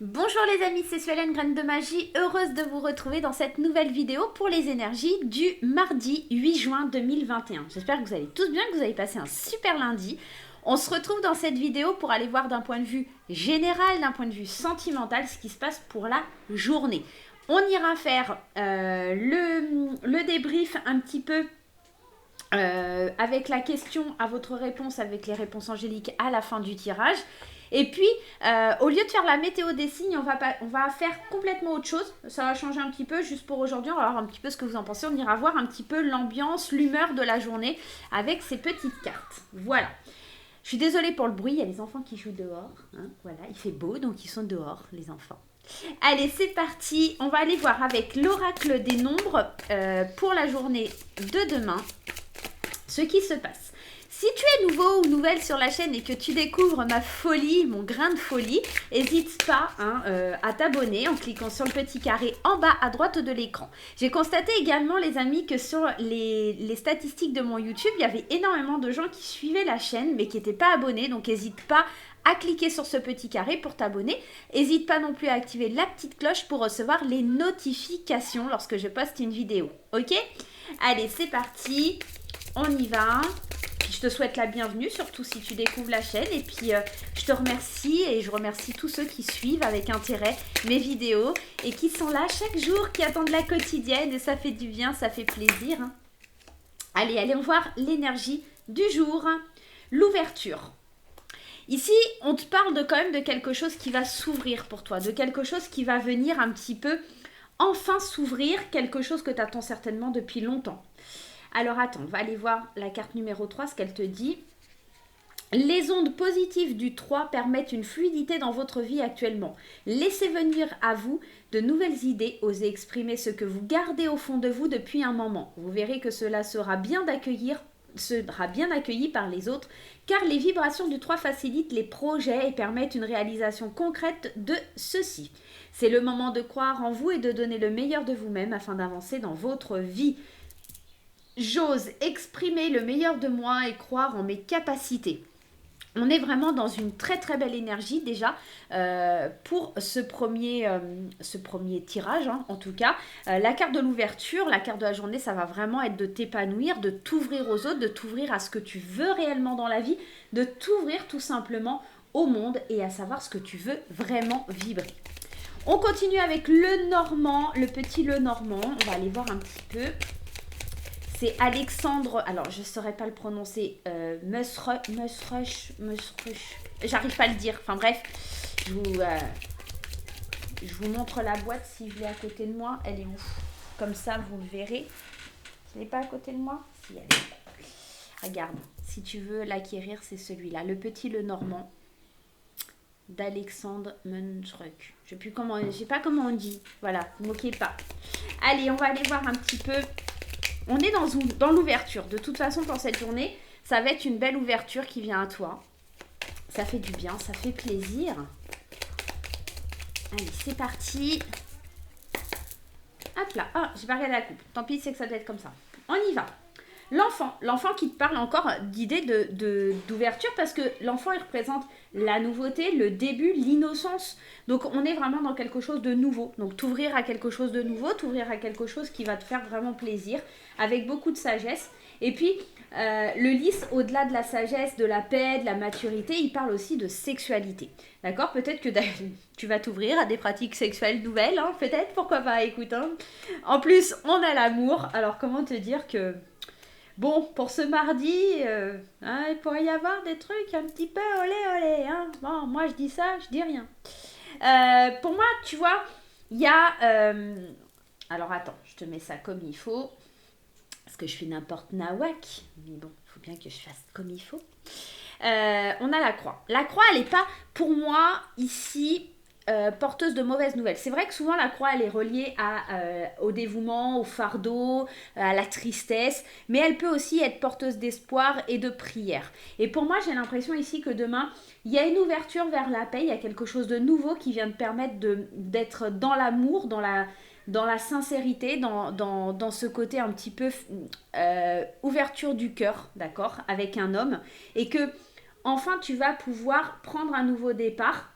Bonjour les amis, c'est Suelen, Graine de Magie, heureuse de vous retrouver dans cette nouvelle vidéo pour les énergies du mardi 8 juin 2021. J'espère que vous allez tous bien, que vous avez passé un super lundi. On se retrouve dans cette vidéo pour aller voir d'un point de vue général, d'un point de vue sentimental, ce qui se passe pour la journée. On ira faire le débrief un petit peu avec la question à votre réponse, avec les réponses angéliques à la fin du tirage. Et puis, au lieu de faire la météo des signes, on va faire complètement autre chose. Ça va changer un petit peu, juste pour aujourd'hui. On va voir un petit peu ce que vous en pensez. On ira voir un petit peu l'ambiance, l'humeur de la journée avec ces petites cartes. Voilà. Je suis désolée pour le bruit, il y a les enfants qui jouent dehors. Hein, voilà, il fait beau, donc ils sont dehors, les enfants. Allez, c'est parti. On va aller voir avec l'oracle des nombres pour la journée de demain ce qui se passe. Si tu es nouveau ou nouvelle sur la chaîne et que tu découvres ma folie, mon grain de folie, n'hésite pas à t'abonner en cliquant sur le petit carré en bas à droite de l'écran. J'ai constaté également, les amis, que sur les statistiques de mon YouTube, il y avait énormément de gens qui suivaient la chaîne mais qui n'étaient pas abonnés. Donc n'hésite pas à cliquer sur ce petit carré pour t'abonner. N'hésite pas non plus à activer la petite cloche pour recevoir les notifications lorsque je poste une vidéo. Ok ? Allez, c'est parti. On y va. Puis je te souhaite la bienvenue, surtout si tu découvres la chaîne. Et puis je te remercie et je remercie tous ceux qui suivent avec intérêt mes vidéos et qui sont là chaque jour, qui attendent la quotidienne. Et ça fait du bien, ça fait plaisir. Allez, allons voir l'énergie du jour. L'ouverture. Ici, on te parle quand même de quelque chose qui va s'ouvrir pour toi, de quelque chose qui va venir un petit peu enfin s'ouvrir, quelque chose que tu attends certainement depuis longtemps. Alors attends, on va aller voir la carte numéro 3, ce qu'elle te dit. Les ondes positives du 3 permettent une fluidité dans votre vie actuellement. Laissez venir à vous de nouvelles idées, osez exprimer ce que vous gardez au fond de vous depuis un moment. Vous verrez que cela sera bien accueilli par les autres, car les vibrations du 3 facilitent les projets et permettent une réalisation concrète de ceux-ci. C'est le moment de croire en vous et de donner le meilleur de vous-même afin d'avancer dans votre vie. J'ose exprimer le meilleur de moi et croire en mes capacités. On est vraiment dans une très très belle énergie déjà pour ce premier tirage, hein, en tout cas. La carte de l'ouverture, la carte de la journée, ça va vraiment être de t'épanouir, de t'ouvrir aux autres, de t'ouvrir à ce que tu veux réellement dans la vie, de t'ouvrir tout simplement au monde et à savoir ce que tu veux vraiment vibrer. On continue avec le Normand, le petit le Normand. On va aller voir un petit peu. C'est Alexandre, alors je ne saurais pas le prononcer, Musrush, j'arrive pas à le dire, enfin bref, je vous montre la boîte si je l'ai à côté de moi, elle est où? Comme ça vous le verrez, je ne l'ai pas à côté de moi? Si, elle est là. Regarde, si tu veux l'acquérir, c'est celui-là, le petit le Normand d'Alexandre Munchruck. Je sais pas comment on dit, voilà, ne vous moquez pas. Allez, on va aller voir un petit peu. On est dans l'ouverture. De toute façon, pour cette journée, ça va être une belle ouverture qui vient à toi. Ça fait du bien, ça fait plaisir. Allez, c'est parti. Hop là. Ah, j'ai pas regardé la coupe. Tant pis, c'est que ça doit être comme ça. On y va. L'enfant qui te parle encore d'idée d'ouverture parce que l'enfant, il représente la nouveauté, le début, l'innocence. Donc, on est vraiment dans quelque chose de nouveau. Donc, t'ouvrir à quelque chose de nouveau, t'ouvrir à quelque chose qui va te faire vraiment plaisir, avec beaucoup de sagesse. Et puis, le lys, au-delà de la sagesse, de la paix, de la maturité, il parle aussi de sexualité. D'accord? Peut-être que tu vas t'ouvrir à des pratiques sexuelles nouvelles, hein, peut-être, pourquoi pas, écoute. Hein. En plus, on a l'amour. Alors, comment te dire que... Bon, pour ce mardi, il pourrait y avoir des trucs un petit peu olé olé. Hein. Bon, moi je dis ça, je dis rien. Pour moi, tu vois, il y a... alors attends, je te mets ça comme il faut. Parce que je fais n'importe nawak. Mais bon, il faut bien que je fasse comme il faut. On a la croix. La croix, elle n'est pas, pour moi, ici... porteuse de mauvaises nouvelles. C'est vrai que souvent la croix elle est reliée au dévouement, au fardeau, à la tristesse, mais elle peut aussi être porteuse d'espoir et de prière. Et pour moi j'ai l'impression ici que demain il y a une ouverture vers la paix, il y a quelque chose de nouveau qui vient te permettre d'être dans l'amour, dans la sincérité, dans ce côté un petit peu ouverture du cœur, d'accord, avec un homme, et que enfin tu vas pouvoir prendre un nouveau départ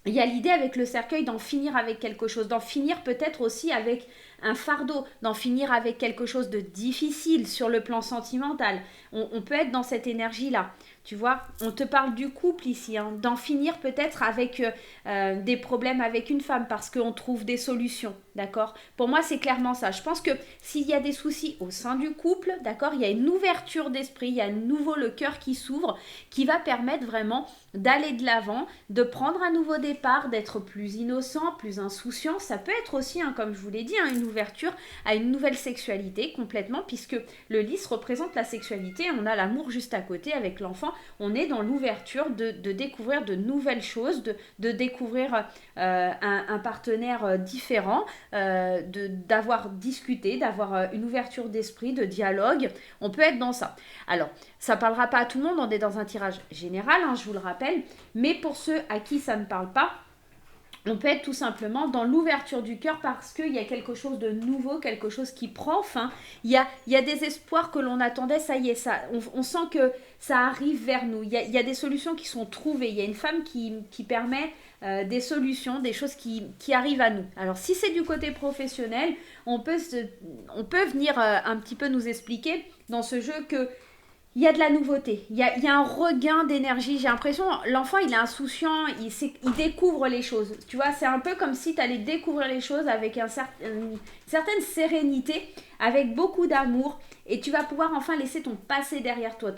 il y a l'idée avec le cercueil d'en finir avec quelque chose, d'en finir peut-être aussi avec un fardeau, d'en finir avec quelque chose de difficile sur le plan sentimental. On peut être dans cette énergie-là. Tu vois, on te parle du couple ici, hein, d'en finir peut-être avec des problèmes avec une femme parce qu'on trouve des solutions, d'accord? Pour moi, c'est clairement ça. Je pense que s'il y a des soucis au sein du couple, d'accord, il y a une ouverture d'esprit, il y a à nouveau le cœur qui s'ouvre, qui va permettre vraiment d'aller de l'avant, de prendre un nouveau départ, d'être plus innocent, plus insouciant. Ça peut être aussi, hein, comme je vous l'ai dit, hein, une ouverture à une nouvelle sexualité complètement, puisque le lys représente la sexualité. On a l'amour juste à côté avec l'enfant. On est dans l'ouverture de découvrir de nouvelles choses, de découvrir un partenaire différent, d'avoir discuté, d'avoir une ouverture d'esprit, de dialogue. On peut être dans ça. Alors, ça ne parlera pas à tout le monde, on est dans un tirage général, hein, je vous le rappelle, mais pour ceux à qui ça ne parle pas, on peut être tout simplement dans l'ouverture du cœur parce qu'il y a quelque chose de nouveau, quelque chose qui prend fin. Il y a des espoirs que l'on attendait, ça y est, on sent que ça arrive vers nous. Il y a des solutions qui sont trouvées. Il y a une femme qui permet des solutions, des choses qui arrivent à nous. Alors si c'est du côté professionnel, on peut venir un petit peu nous expliquer dans ce jeu que il y a de la nouveauté, il y a un regain d'énergie. J'ai l'impression, l'enfant, il est insouciant, il découvre les choses. Tu vois, c'est un peu comme si tu allais découvrir les choses avec une certaine sérénité, avec beaucoup d'amour. Et tu vas pouvoir enfin laisser ton passé derrière toi.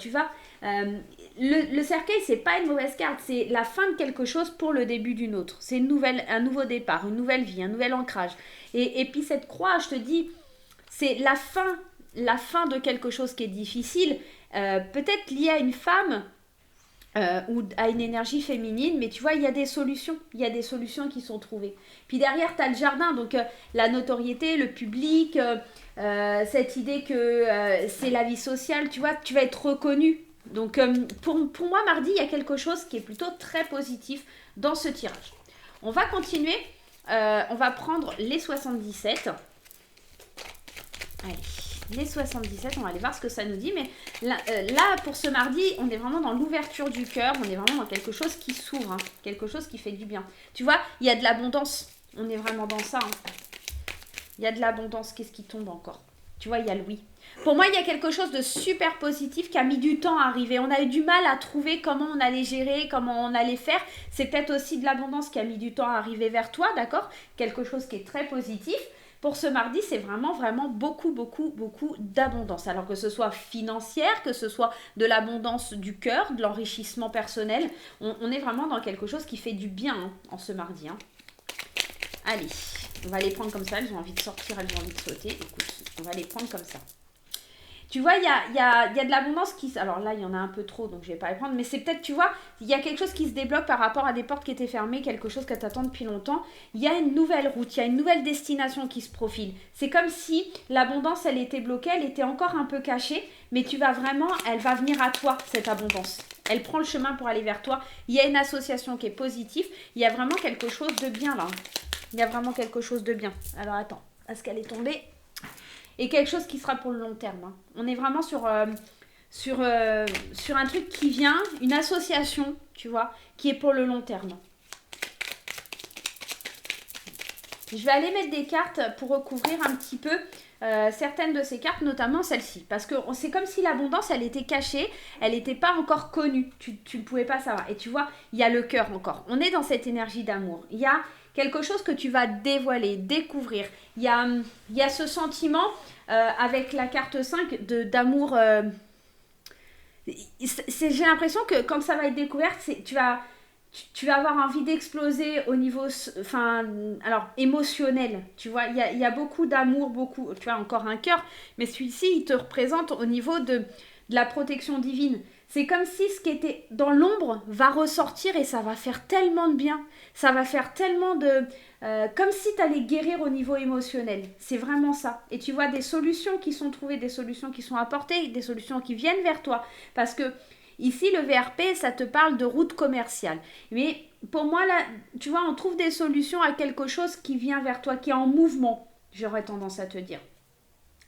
Le cercueil, c'est pas une mauvaise carte, c'est la fin de quelque chose pour le début d'une autre. C'est un nouveau départ, une nouvelle vie, un nouvel ancrage. Et puis cette croix, je te dis, c'est la fin de quelque chose qui est difficile. Peut-être lié à une femme ou à une énergie féminine, mais tu vois, il y a des solutions. Il y a des solutions qui sont trouvées. Puis derrière, tu as le jardin, donc la notoriété, le public, cette idée que c'est la vie sociale, tu vois, tu vas être reconnu. Donc pour moi, mardi, il y a quelque chose qui est plutôt très positif dans ce tirage. On va continuer. On va prendre les 77. Allez. Les 77, on va aller voir ce que ça nous dit. Mais là, pour ce mardi, on est vraiment dans l'ouverture du cœur. On est vraiment dans quelque chose qui s'ouvre, hein, quelque chose qui fait du bien. Tu vois, il y a de l'abondance. On est vraiment dans ça. Hein. Il y a de l'abondance. Qu'est-ce qui tombe encore? Tu vois, il y a le oui. Pour moi, il y a quelque chose de super positif qui a mis du temps à arriver. On a eu du mal à trouver comment on allait gérer, comment on allait faire. C'est peut-être aussi de l'abondance qui a mis du temps à arriver vers toi, d'accord? Quelque chose qui est très positif. Pour ce mardi, c'est vraiment beaucoup d'abondance. Alors que ce soit financière, que ce soit de l'abondance du cœur, de l'enrichissement personnel, on est vraiment dans quelque chose qui fait du bien hein, en ce mardi. Hein. Allez, on va les prendre comme ça. Elles ont envie de sortir, elles ont envie de sauter. Écoute, on va les prendre comme ça. Tu vois, il y a de l'abondance qui... Alors là, il y en a un peu trop, donc je ne vais pas les prendre. Mais c'est peut-être, tu vois, il y a quelque chose qui se débloque par rapport à des portes qui étaient fermées, quelque chose que tu attends depuis longtemps. Il y a une nouvelle route, il y a une nouvelle destination qui se profile. C'est comme si l'abondance, elle était bloquée, elle était encore un peu cachée. Mais tu vas vraiment, elle va venir à toi, cette abondance. Elle prend le chemin pour aller vers toi. Il y a une association qui est positive. Il y a vraiment quelque chose de bien là. Il y a vraiment quelque chose de bien. Alors attends, est-ce qu'elle est tombée ? Et quelque chose qui sera pour le long terme. Hein. On est vraiment sur un truc qui vient, une association, tu vois, qui est pour le long terme. Je vais aller mettre des cartes pour recouvrir un petit peu certaines de ces cartes, notamment celle-ci. Parce que c'est comme si l'abondance, elle était cachée, elle n'était pas encore connue. Tu ne pouvais pas savoir. Et tu vois, il y a le cœur encore. On est dans cette énergie d'amour. Il y a quelque chose que tu vas dévoiler, découvrir. Il y a ce sentiment avec la carte 5 d'amour. J'ai l'impression que quand ça va être découvert, tu vas avoir envie d'exploser au niveau émotionnel. Tu vois, il y a beaucoup d'amour, beaucoup. Tu vois, encore un cœur. Mais celui-ci, il te représente au niveau de la protection divine. C'est comme si ce qui était dans l'ombre va ressortir et ça va faire tellement de bien. Ça va faire tellement de... comme si tu allais guérir au niveau émotionnel. C'est vraiment ça. Et tu vois des solutions qui sont trouvées, des solutions qui sont apportées, des solutions qui viennent vers toi. Parce que ici, le VRP, ça te parle de route commerciale. Mais pour moi, là, tu vois, on trouve des solutions à quelque chose qui vient vers toi, qui est en mouvement, j'aurais tendance à te dire.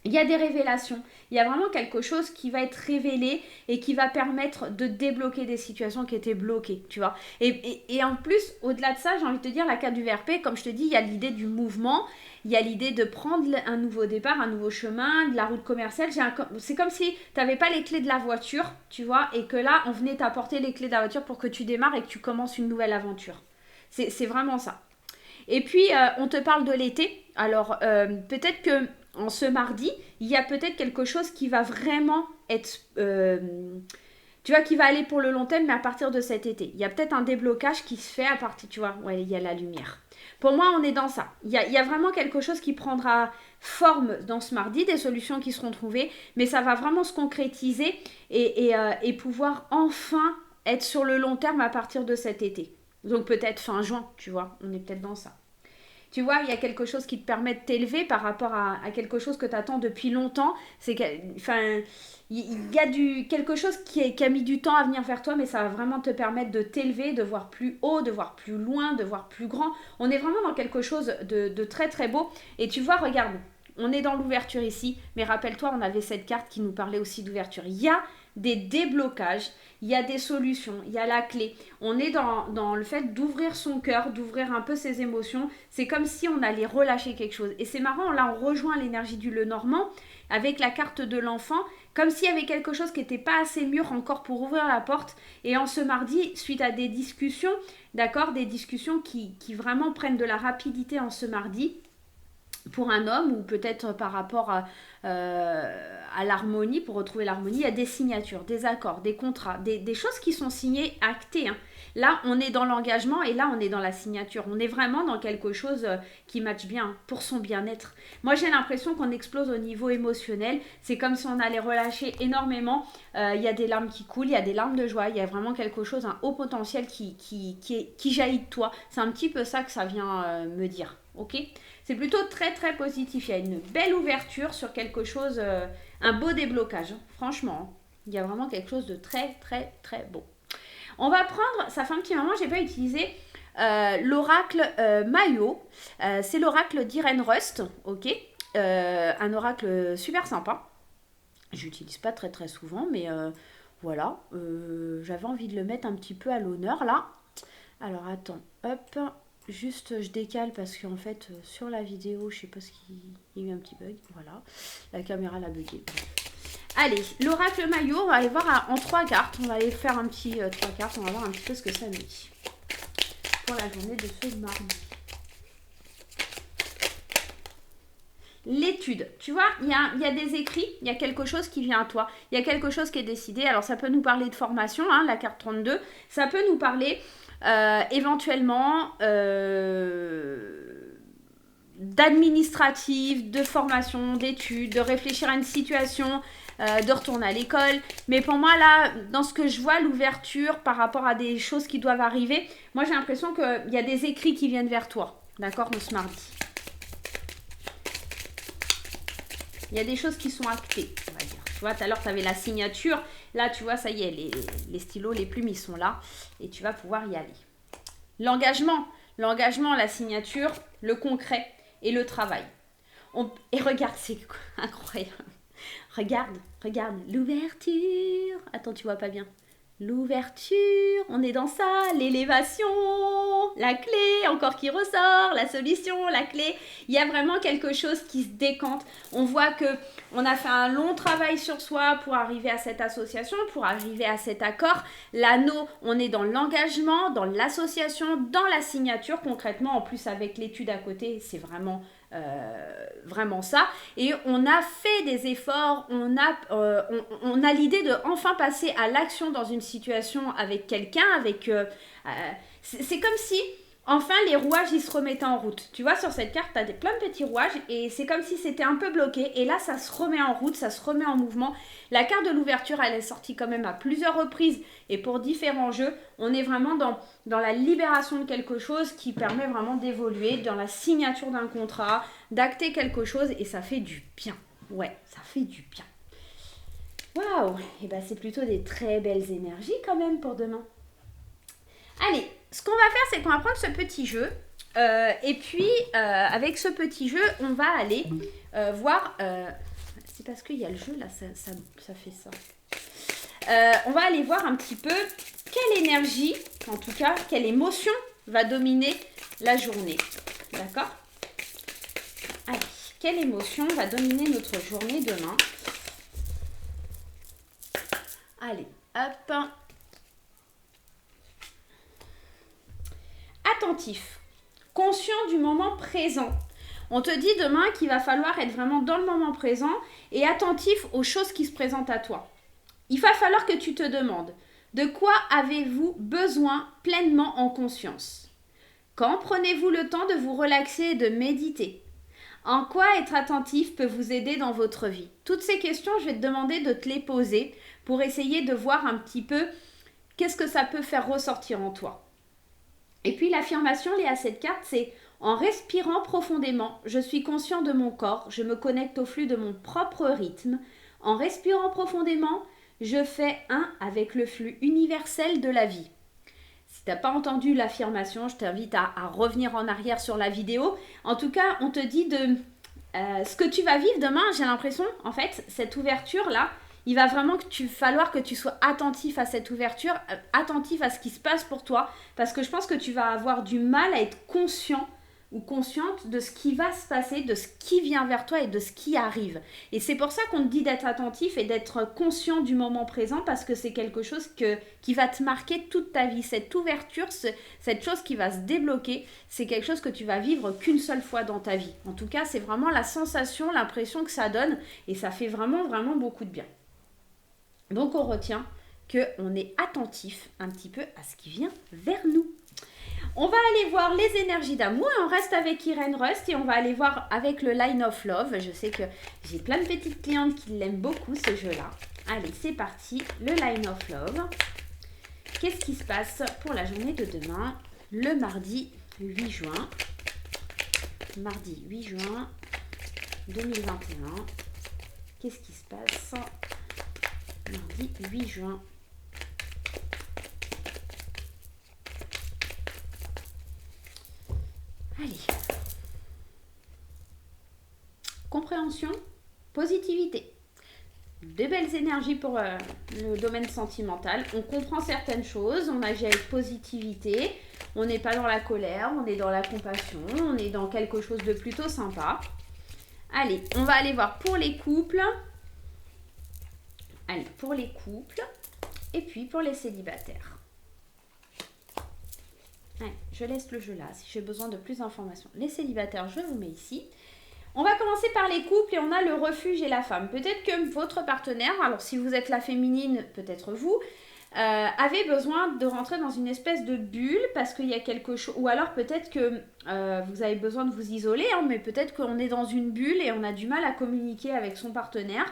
Il y a des révélations, il y a vraiment quelque chose qui va être révélé et qui va permettre de débloquer des situations qui étaient bloquées, tu vois. Et en plus, au-delà de ça, j'ai envie de te dire, la carte du VRP, comme je te dis, il y a l'idée du mouvement, il y a l'idée de prendre un nouveau départ, un nouveau chemin, de la route commerciale. C'est comme si tu n'avais pas les clés de la voiture, tu vois, et que là, on venait t'apporter les clés de la voiture pour que tu démarres et que tu commences une nouvelle aventure. C'est vraiment ça. Et puis, on te parle de l'été. Alors, peut-être que en ce mardi, il y a peut-être quelque chose qui va vraiment être... tu vois, qui va aller pour le long terme, mais à partir de cet été. Il y a peut-être un déblocage qui se fait à partir... Tu vois, ouais, il y a la lumière. Pour moi, on est dans ça. Il y a vraiment quelque chose qui prendra forme dans ce mardi, des solutions qui seront trouvées, mais ça va vraiment se concrétiser et pouvoir enfin être sur le long terme à partir de cet été. Donc peut-être fin juin, tu vois, on est peut-être dans ça. Tu vois, il y a quelque chose qui te permet de t'élever par rapport à quelque chose que tu attends depuis longtemps. C'est que, enfin, il y a quelque chose qui a mis du temps à venir vers toi, mais ça va vraiment te permettre de t'élever, de voir plus haut, de voir plus loin, de voir plus grand. On est vraiment dans quelque chose de très très beau. Et tu vois, regarde, on est dans l'ouverture ici, mais rappelle-toi, on avait cette carte qui nous parlait aussi d'ouverture. Il y a des déblocages, il y a des solutions, il y a la clé. On est dans le fait d'ouvrir son cœur, d'ouvrir un peu ses émotions. C'est comme si on allait relâcher quelque chose. Et c'est marrant, là on rejoint l'énergie du Lenormand avec la carte de l'enfant, comme s'il y avait quelque chose qui n'était pas assez mûr encore pour ouvrir la porte. Et en ce mardi, suite à des discussions, d'accord, des discussions qui vraiment prennent de la rapidité en ce mardi, pour un homme ou peut-être par rapport à l'harmonie, pour retrouver l'harmonie, il y a des signatures, des accords, des contrats, des choses qui sont signées, actées. Hein. Là, on est dans l'engagement et là, on est dans la signature. On est vraiment dans quelque chose qui matche bien pour son bien-être. Moi, j'ai l'impression qu'on explose au niveau émotionnel. C'est comme si on allait relâcher énormément. Il y a des larmes qui coulent, il y a des larmes de joie. Il y a vraiment quelque chose, un haut potentiel qui jaillit de toi. C'est un petit peu ça que ça vient me dire. Ok ? C'est plutôt très très positif. Il y a une belle ouverture sur quelque chose, un beau déblocage. Hein. Franchement, il y a vraiment quelque chose de très très très beau. On va prendre, ça fait un petit moment, j'ai pas utilisé l'oracle Mayo. C'est l'oracle d'Irene Rust, ok. Un oracle super sympa. J'utilise pas très très souvent, mais voilà. J'avais envie de le mettre un petit peu à l'honneur là. Alors attends, hop. Juste, je décale parce qu'en fait, sur la vidéo, je sais pas ce qu'il y a eu un petit bug. Voilà, la caméra l'a bugué. Allez, l'oracle Mayo, on va aller voir en 3 cartes. On va aller faire un petit 3 cartes. On va voir un petit peu ce que ça nous dit pour la journée de ce mardi. L'étude, tu vois, il y a des écrits, il y a quelque chose qui vient à toi, il y a quelque chose qui est décidé. Alors ça peut nous parler de formation, hein, la carte 32, ça peut nous parler éventuellement d'administratif, de formation, d'études, de réfléchir à une situation, de retourner à l'école. Mais pour moi, là, dans ce que je vois, l'ouverture par rapport à des choses qui doivent arriver, moi j'ai l'impression qu'il y a des écrits qui viennent vers toi, d'accord, ce mardi. Il y a des choses qui sont actées, on va dire. Tu vois, tout à l'heure, tu avais la signature. Là, tu vois, ça y est, les stylos, les plumes, ils sont là. Et tu vas pouvoir y aller. L'engagement, la signature, le concret et le travail. Et regarde, c'est incroyable. Regarde, l'ouverture. Attends, tu vois pas bien. L'ouverture, on est dans ça, l'élévation, la clé, encore qui ressort, la solution, la clé. Il y a vraiment quelque chose qui se décante. On voit que on a fait un long travail sur soi pour arriver à cette association, pour arriver à cet accord. L'anneau, on est dans l'engagement, dans l'association, dans la signature. Concrètement, en plus avec l'étude à côté, c'est vraiment ça. Et on a fait des efforts, on a l'idée de enfin passer à l'action dans une situation avec quelqu'un, c'est comme si enfin les rouages ils se remettaient en route. Tu vois, sur cette carte tu as plein de petits rouages et c'est comme si c'était un peu bloqué et là ça se remet en route, ça se remet en mouvement. La carte de l'ouverture elle est sortie quand même à plusieurs reprises et pour différents jeux. On est vraiment dans la libération de quelque chose qui permet vraiment d'évoluer, dans la signature d'un contrat, d'acter quelque chose et ça fait du bien. Ouais, ça fait du bien. Waouh, et ben c'est plutôt des très belles énergies quand même pour demain. Allez, ce qu'on va faire, c'est qu'on va prendre ce petit jeu. Et puis, avec ce petit jeu, on va aller voir... C'est parce qu'il y a le jeu, là, ça fait ça. On va aller voir un petit peu quelle énergie, en tout cas, quelle émotion va dominer la journée. D'accord? Allez, quelle émotion va dominer notre journée demain? Allez, hop. Attentif, conscient du moment présent. On te dit demain qu'il va falloir être vraiment dans le moment présent et attentif aux choses qui se présentent à toi. Il va falloir que tu te demandes, de quoi avez-vous besoin pleinement en conscience? Quand prenez-vous le temps de vous relaxer et de méditer? En quoi être attentif peut vous aider dans votre vie? Toutes ces questions, je vais te demander de te les poser pour essayer de voir un petit peu qu'est-ce que ça peut faire ressortir en toi. Et puis l'affirmation liée à cette carte, c'est en respirant profondément, je suis conscient de mon corps, je me connecte au flux de mon propre rythme. En respirant profondément, je fais un avec le flux universel de la vie. Si tu n'as pas entendu l'affirmation, je t'invite à revenir en arrière sur la vidéo. En tout cas, on te dit de ce que tu vas vivre demain, j'ai l'impression, en fait, cette ouverture-là, il va vraiment falloir que tu sois attentif à cette ouverture, attentif à ce qui se passe pour toi, parce que je pense que tu vas avoir du mal à être conscient ou consciente de ce qui va se passer, de ce qui vient vers toi et de ce qui arrive. Et c'est pour ça qu'on te dit d'être attentif et d'être conscient du moment présent, parce que c'est quelque chose qui va te marquer toute ta vie. Cette ouverture, cette chose qui va se débloquer, c'est quelque chose que tu vas vivre qu'une seule fois dans ta vie. En tout cas, c'est vraiment la sensation, l'impression que ça donne, et ça fait vraiment, vraiment beaucoup de bien. Donc on retient qu'on est attentif un petit peu à ce qui vient vers nous. On va aller voir les énergies d'amour et on reste avec Irène Rust et on va aller voir avec le Line of Love. Je sais que j'ai plein de petites clientes qui l'aiment beaucoup ce jeu-là. Allez, c'est parti, le Line of Love. Qu'est-ce qui se passe pour la journée de demain, le mardi 8 juin. Mardi 8 juin 2021. Qu'est-ce qui se passe mardi 8 juin. Allez. Compréhension, positivité. De belles énergies pour le domaine sentimental. On comprend certaines choses, on agit avec positivité. On n'est pas dans la colère, on est dans la compassion, on est dans quelque chose de plutôt sympa. Allez, on va aller voir pour les couples. Allez, pour les couples et puis pour les célibataires. Allez, je laisse le jeu là, si j'ai besoin de plus d'informations. Les célibataires, je vous mets ici. On va commencer par les couples et on a le refuge et la femme. Peut-être que votre partenaire, alors si vous êtes la féminine, peut-être vous, avez besoin de rentrer dans une espèce de bulle parce qu'il y a quelque chose, ou alors peut-être que vous avez besoin de vous isoler, hein, mais peut-être qu'on est dans une bulle et on a du mal à communiquer avec son partenaire.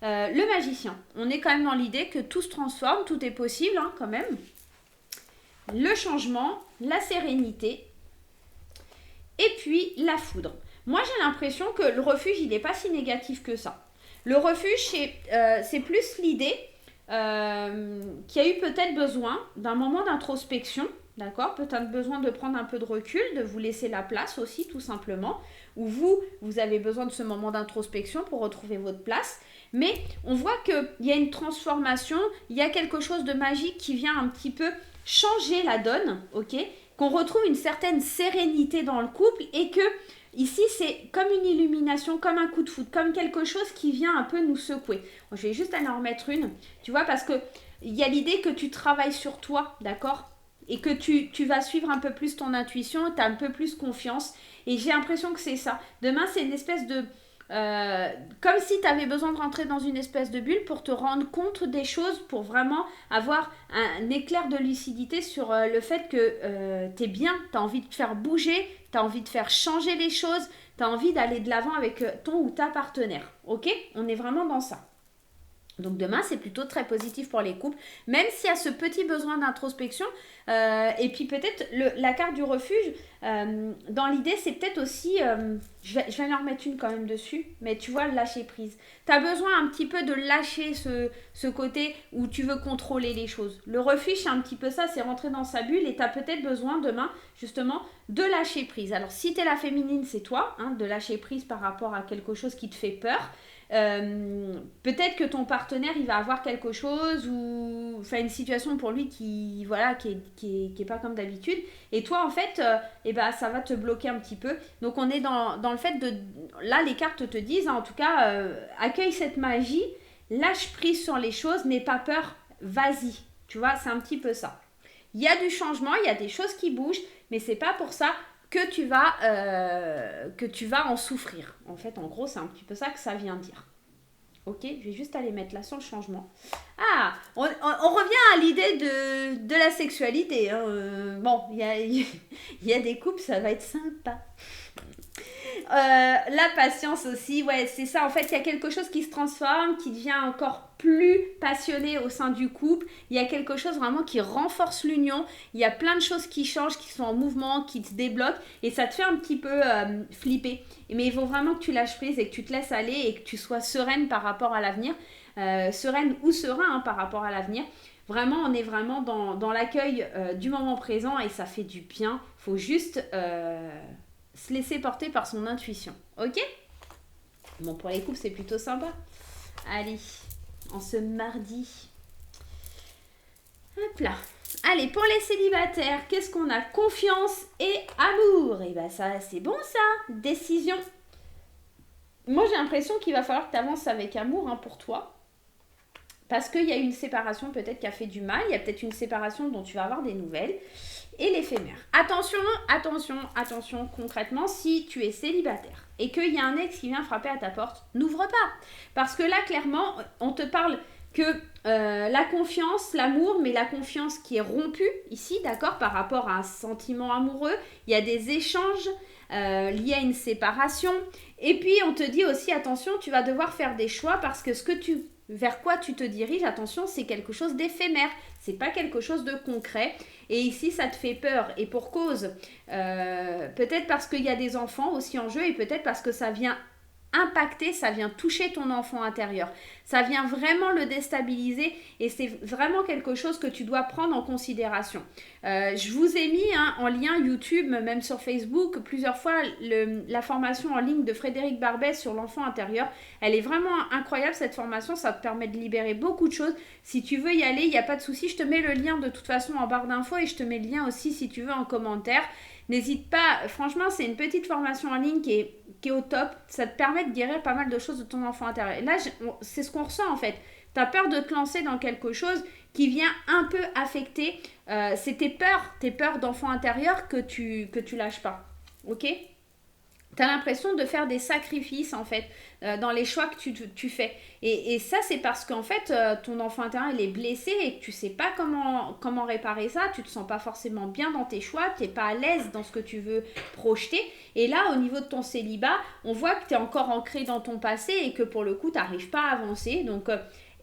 Le magicien, on est quand même dans l'idée que tout se transforme, tout est possible hein, quand même. Le changement, la sérénité et puis la foudre. Moi j'ai l'impression que le refuge il n'est pas si négatif que ça. Le refuge c'est plus l'idée qui a eu peut-être besoin d'un moment d'introspection, d'accord, peut-être besoin de prendre un peu de recul, de vous laisser la place aussi tout simplement, ou vous avez besoin de ce moment d'introspection pour retrouver votre place. Mais on voit qu'il y a une transformation, il y a quelque chose de magique qui vient un petit peu changer la donne, ok, qu'on retrouve une certaine sérénité dans le couple et que ici c'est comme une illumination, comme un coup de foudre, comme quelque chose qui vient un peu nous secouer. Je vais juste aller en remettre une, tu vois, parce que il y a l'idée que tu travailles sur toi, d'accord, et que tu vas suivre un peu plus ton intuition, tu as un peu plus confiance et j'ai l'impression que c'est ça. Demain c'est une espèce de comme si tu avais besoin de rentrer dans une espèce de bulle pour te rendre compte des choses, pour vraiment avoir un éclair de lucidité sur le fait que tu es bien, tu as envie de te faire bouger, tu as envie de faire changer les choses, tu as envie d'aller de l'avant avec ton ou ta partenaire. Ok, on est vraiment dans ça. Donc demain, c'est plutôt très positif pour les couples, même s'il y a ce petit besoin d'introspection. Et puis peut-être la carte du refuge, dans l'idée, c'est peut-être aussi... je vais en remettre une quand même dessus, mais tu vois, le lâcher prise. Tu as besoin un petit peu de lâcher ce côté où tu veux contrôler les choses. Le refuge, c'est un petit peu ça, c'est rentrer dans sa bulle et tu as peut-être besoin demain, justement, de lâcher prise. Alors si tu es la féminine, c'est toi, hein, de lâcher prise par rapport à quelque chose qui te fait peur. peut-être que ton partenaire il va avoir quelque chose ou enfin une situation pour lui qui voilà qui est pas comme d'habitude et toi en fait et ben ça va te bloquer un petit peu. Donc on est dans le fait de là les cartes te disent en tout cas accueille cette magie, lâche prise sur les choses, n'aie pas peur, vas-y. Tu vois, c'est un petit peu ça. Il y a du changement, il y a des choses qui bougent, mais c'est pas pour ça que tu vas en souffrir. En fait, en gros, c'est un petit peu ça que ça vient dire. Ok, je vais juste aller mettre là sur le changement. Ah, on revient à l'idée de la sexualité. Hein. Bon, il y a des couples, ça va être sympa. La patience aussi, ouais, c'est ça. En fait, il y a quelque chose qui se transforme, qui devient encore plus passionné au sein du couple. Il y a quelque chose vraiment qui renforce l'union. Il y a plein de choses qui changent, qui sont en mouvement, qui te débloquent. Et ça te fait un petit peu flipper. Mais il faut vraiment que tu lâches prise et que tu te laisses aller et que tu sois sereine par rapport à l'avenir. Sereine ou serein hein, par rapport à l'avenir. Vraiment, on est vraiment dans l'accueil du moment présent et ça fait du bien. Il faut juste... se laisser porter par son intuition. Ok? Bon, pour les couples, c'est plutôt sympa. Allez, en ce mardi. Hop là. Allez, pour les célibataires, qu'est-ce qu'on a? Confiance et amour. Et ben ça, c'est bon ça. Décision. Moi, j'ai l'impression qu'il va falloir que tu avances avec amour hein, pour toi. Parce qu'il y a une séparation peut-être qui a fait du mal. Il y a peut-être une séparation dont tu vas avoir des nouvelles. Et l'éphémère. Attention, attention, attention, concrètement, si tu es célibataire et qu'il y a un ex qui vient frapper à ta porte, n'ouvre pas. Parce que là, clairement, on te parle que la confiance, l'amour, mais la confiance qui est rompue ici, d'accord, par rapport à un sentiment amoureux, il y a des échanges liés à une séparation. Et puis, on te dit aussi, attention, tu vas devoir faire des choix parce que vers quoi tu te diriges, attention, c'est quelque chose d'éphémère, c'est pas quelque chose de concret. Et ici, ça te fait peur. Et pour cause, peut-être parce qu'il y a des enfants aussi en jeu et peut-être parce que ça vient impacter, ça vient toucher ton enfant intérieur. Ça vient vraiment le déstabiliser et c'est vraiment quelque chose que tu dois prendre en considération. Je vous ai mis en lien YouTube, même sur Facebook, plusieurs fois la formation en ligne de Frédéric Barbès sur l'enfant intérieur. Elle est vraiment incroyable cette formation, ça te permet de libérer beaucoup de choses. Si tu veux y aller, il n'y a pas de souci, je te mets le lien de toute façon en barre d'infos et je te mets le lien aussi si tu veux en commentaire. N'hésite pas, franchement, c'est une petite formation en ligne qui est au top. Ça te permet de guérir pas mal de choses de ton enfant intérieur. Et là, c'est ce qu'on ressent en fait. Tu as peur de te lancer dans quelque chose qui vient un peu affecter. C'est tes peurs d'enfant intérieur que tu lâches pas. Ok ? Tu as l'impression de faire des sacrifices en fait dans les choix que tu fais. Et ça, c'est parce qu'en fait, ton enfant intérieur il est blessé et que tu sais pas comment réparer ça. Tu te sens pas forcément bien dans tes choix. Tu n'es pas à l'aise dans ce que tu veux projeter. Et là, au niveau de ton célibat, on voit que tu es encore ancré dans ton passé et que pour le coup, tu n'arrives pas à avancer. Donc,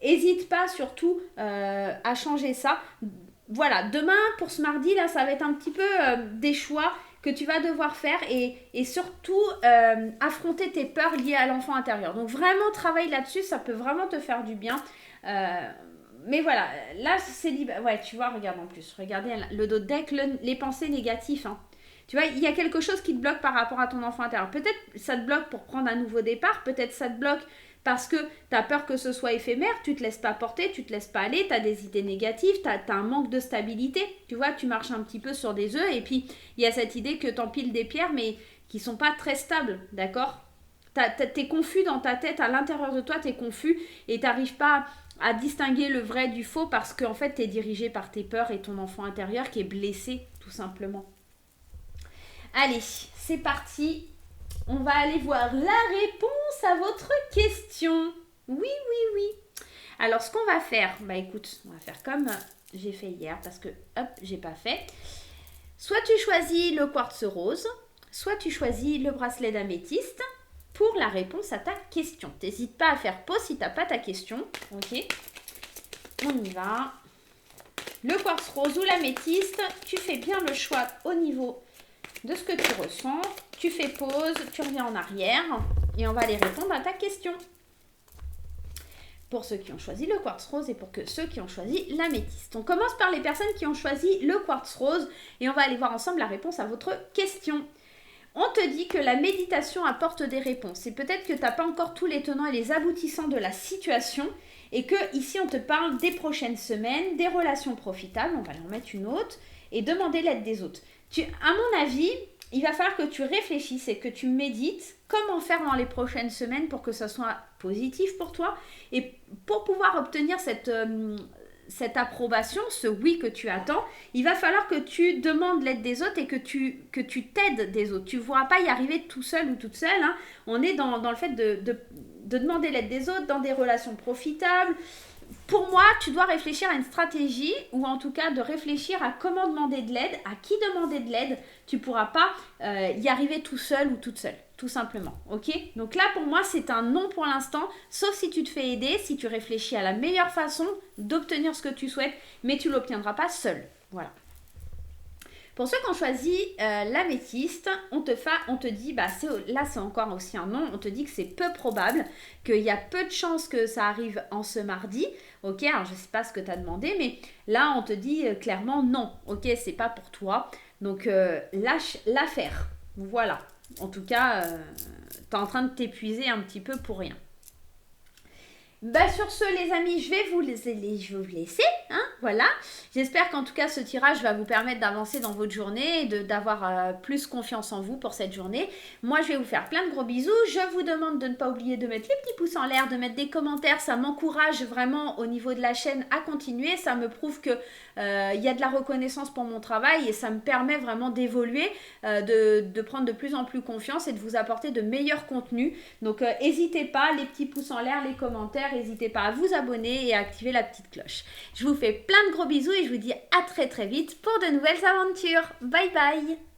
hésite pas surtout à changer ça. Voilà, demain, pour ce mardi, là, ça va être un petit peu des choix que tu vas devoir faire et surtout affronter tes peurs liées à l'enfant intérieur. Donc vraiment travaille là-dessus, ça peut vraiment te faire du bien. Mais voilà, là c'est libre. Ouais, tu vois, regarde en plus, regardez le dos de deck, les pensées négatives. Hein. Tu vois, il y a quelque chose qui te bloque par rapport à ton enfant intérieur. Peut-être ça te bloque pour prendre un nouveau départ, peut-être ça te bloque parce que tu as peur que ce soit éphémère, tu te laisses pas porter, tu te laisses pas aller, tu as des idées négatives, tu as un manque de stabilité, tu vois, tu marches un petit peu sur des œufs et puis il y a cette idée que tu empiles des pierres mais qui sont pas très stables, d'accord ? T'es confus dans ta tête, à l'intérieur de toi, t'es confus et t'arrives pas à distinguer le vrai du faux parce qu'en fait, t'es dirigé par tes peurs et ton enfant intérieur qui est blessé, tout simplement. Allez, c'est parti. On va aller voir la réponse à votre question. Oui. Alors, ce qu'on va faire, bah écoute, on va faire comme j'ai fait hier parce que, hop, j'ai pas fait. Soit tu choisis le quartz rose, soit tu choisis le bracelet d'améthyste pour la réponse à ta question. T'hésites pas à faire pause si t'as pas ta question. Ok, on y va. Le quartz rose ou l'améthyste, tu fais bien le choix au niveau de ce que tu ressens. Tu fais pause, tu reviens en arrière et on va aller répondre à ta question. Pour ceux qui ont choisi le quartz rose et pour ceux qui ont choisi l'améthyste. On commence par les personnes qui ont choisi le quartz rose et on va aller voir ensemble la réponse à votre question. On te te dit que la méditation apporte des réponses. Et peut-être que tu n'as pas encore tous les tenants et les aboutissants de la situation. Et que ici, on te parle des prochaines semaines, des relations profitables. On va en mettre une autre. Et demander l'aide des autres. À mon avis, il va falloir que tu réfléchisses et que tu médites comment faire dans les prochaines semaines pour que ça soit positif pour toi. Et pour pouvoir obtenir cette approbation, ce oui que tu attends, il va falloir que tu demandes l'aide des autres et que tu t'aides des autres. Tu ne pourras pas y arriver tout seul ou toute seule. Hein. On est dans le fait de demander l'aide des autres dans des relations profitables. Pour moi, tu dois réfléchir à une stratégie ou en tout cas de réfléchir à comment demander de l'aide, à qui demander de l'aide. Tu ne pourras pas y arriver tout seul ou toute seule, tout simplement. Ok? Donc là, pour moi, c'est un non pour l'instant, sauf si tu te fais aider, si tu réfléchis à la meilleure façon d'obtenir ce que tu souhaites, mais tu ne l'obtiendras pas seul. Voilà. Pour ceux qui ont choisi l'améthyste, on te dit, là c'est encore aussi un non, on te dit que c'est peu probable, qu'il y a peu de chances que ça arrive en ce mardi. Ok, alors je ne sais pas ce que tu as demandé, mais là on te dit clairement non. Ok, c'est pas pour toi. Donc lâche l'affaire. Voilà. En tout cas, tu es en train de t'épuiser un petit peu pour rien. Sur ce, les amis, je vais vous laisser, hein, voilà. J'espère qu'en tout cas, ce tirage va vous permettre d'avancer dans votre journée et d'avoir plus confiance en vous pour cette journée. Moi, je vais vous faire plein de gros bisous. Je vous demande de ne pas oublier de mettre les petits pouces en l'air, de mettre des commentaires. Ça m'encourage vraiment au niveau de la chaîne à continuer. Ça me prouve que y a de la reconnaissance pour mon travail et ça me permet vraiment d'évoluer, de prendre de plus en plus confiance et de vous apporter de meilleurs contenus. Donc, n'hésitez pas, les petits pouces en l'air, les commentaires. N'hésitez pas à vous abonner et à activer la petite cloche. Je vous fais plein de gros bisous et je vous dis à très très vite pour de nouvelles aventures. Bye bye!